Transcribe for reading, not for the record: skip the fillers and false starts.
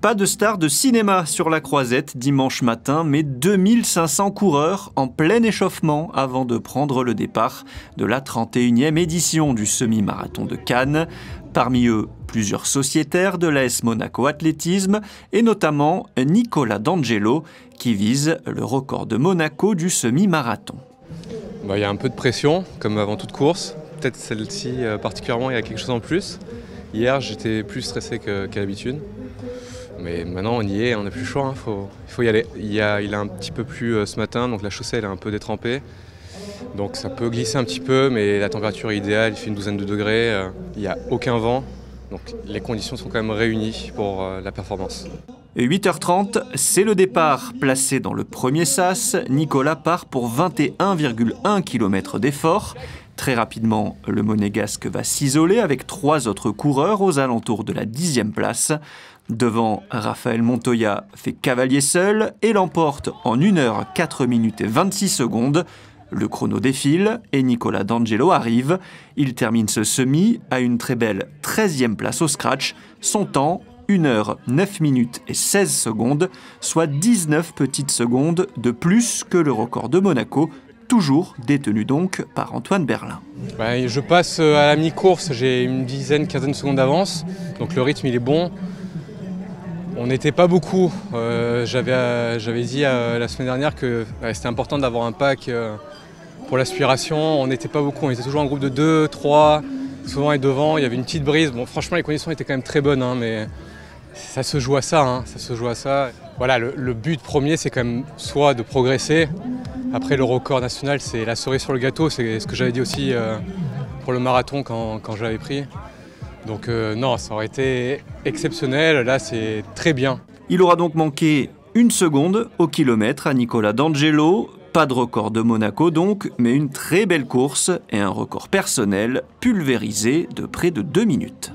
Pas de star de cinéma sur la Croisette dimanche matin, mais 2500 coureurs en plein échauffement avant de prendre le départ de la 31e édition du semi-marathon de Cannes. Parmi eux, plusieurs sociétaires de l'AS Monaco Athlétisme et notamment Nicola D'Angelo qui vise le record de Monaco du semi-marathon. Il y a un peu de pression, comme avant toute course. Peut-être celle-ci particulièrement, il y a quelque chose en plus. Hier, j'étais plus stressé qu'à l'habitude. Mais maintenant, on y est, on n'a plus le choix, il faut y aller. Il a un petit peu plu ce matin, donc la chaussée elle est un peu détrempée. Donc ça peut glisser un petit peu, mais la température est idéale, il fait une douzaine de degrés, il n'y a aucun vent. Donc les conditions sont quand même réunies pour la performance. 8h30, c'est le départ. Placé dans le premier sas, Nicolas part pour 21,1 km d'effort. Très rapidement, le Monégasque va s'isoler avec 3 autres coureurs aux alentours de la 10e place. Devant, Raphaël Montoya fait cavalier seul et l'emporte en 1h 4 minutes et 26 secondes. Le chrono défile et Nicola D'Angelo arrive. Il termine ce semi à une très belle 13e place au scratch. Son temps, 1h 9 minutes et 16 secondes, soit 19 petites secondes de plus que le record de Monaco, toujours détenu donc par Antoine Berlin. Je passe à la mi-course, j'ai une quinzaine de secondes d'avance, donc le rythme il est bon. On n'était pas beaucoup, j'avais dit la semaine dernière que c'était important d'avoir un pack pour l'aspiration. On n'était pas beaucoup, on était toujours en groupe de 2, 3, souvent et devant, il y avait une petite brise. Bon, franchement les conditions étaient quand même très bonnes, mais ça se joue à ça, Voilà, le but premier c'est quand même soit de progresser. Après le record national c'est la cerise sur le gâteau, c'est ce que j'avais dit aussi pour le marathon quand je l'avais pris. Donc non, ça aurait été exceptionnel, là c'est très bien. Il aura donc manqué 1 seconde au kilomètre à Nicola D'Angelo. Pas de record de Monaco donc, mais une très belle course et un record personnel pulvérisé de près de 2 minutes.